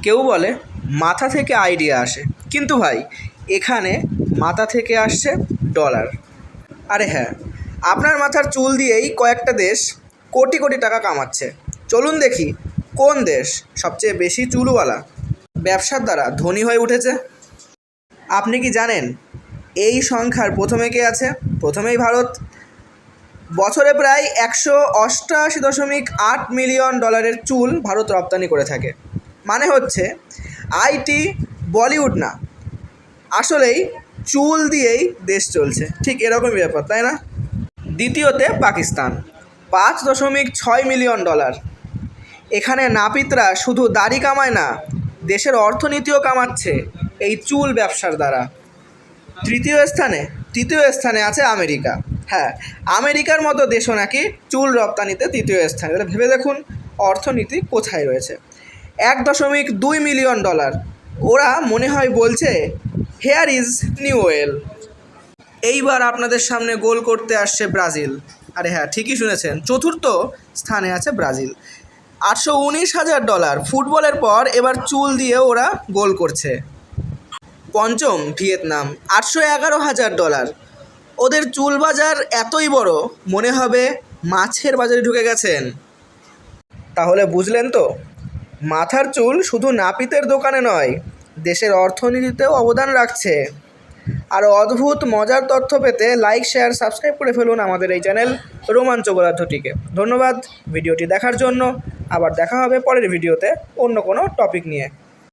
কেউ বলে মাথা থেকে আইডিয়া আসে, কিন্তু ভাই এখানে মাথা থেকে আসছে ডলার। আরে হ্যাঁ, আপনার মাথার চুল দিয়েই কয়েকটা দেশ কোটি কোটি টাকা কামাচ্ছে। চলুন দেখি কোন দেশ সবচেয়ে বেশি চুলওয়ালা ব্যবসার দ্বারা ধনী হয়ে উঠেছে। আপনি কি জানেন এই সংখ্যার প্রথমে কে আছে? প্রথমেই ভারত। বছরে প্রায় 188.8 মিলিয়ন ডলারের চুল ভারত রপ্তানি করে থাকে। মানে হচ্ছে আইটি বলিউড না, আসলেই চুল দিয়েই দেশ চলছে, ঠিক এরকমই ব্যাপার, তাই না? দ্বিতীয়তে পাকিস্তান, 5.6 মিলিয়ন ডলার। এখানে নাপিতরা শুধু দাড়ি কামায় না, দেশের অর্থনীতিও কামাচ্ছে এই চুল ব্যবসার দ্বারা। তৃতীয় স্থানে আছে আমেরিকা। হ্যাঁ, আমেরিকার মতো দেশও নাকি চুল রপ্তানিতে তৃতীয় স্থানে। তাহলে ভেবে দেখুন অর্থনীতি কোথায় রয়েছে। 1.2 মিলিয়ন ডলার। ওরা মনে হয় বলছে হেয়ার ইজ নিউ ওয়েল। এইবার আপনাদের সামনে গোল করতে আসছে ব্রাজিল। আরে হ্যাঁ, ঠিকই শুনেছেন, চতুর্থ স্থানে আছে ব্রাজিল। 819,000 ডলার। ফুটবলের পর এবার চুল দিয়ে ওরা গোল করছে। পঞ্চম ভিয়েতনাম, 811,000 ডলার। ওদের চুল বাজার এতই বড়, মনে হবে মাছের বাজারে ঢুকে গেছেন। তাহলে বুঝলেন তো, মাথার চুল শুধু নাপিতের দোকানে নয়, দেশের অর্থনীতিতেও অবদান রাখছে। আর অদ্ভুত মজার তথ্য পেতে লাইক, শেয়ার, সাবস্ক্রাইব করে ফেলুন আমাদের এই চ্যানেল রোমাঞ্চ পদার্থটিকে। ধন্যবাদ ভিডিওটি দেখার জন্য। আবার দেখা হবে পরের ভিডিওতে অন্য কোনো টপিক নিয়ে।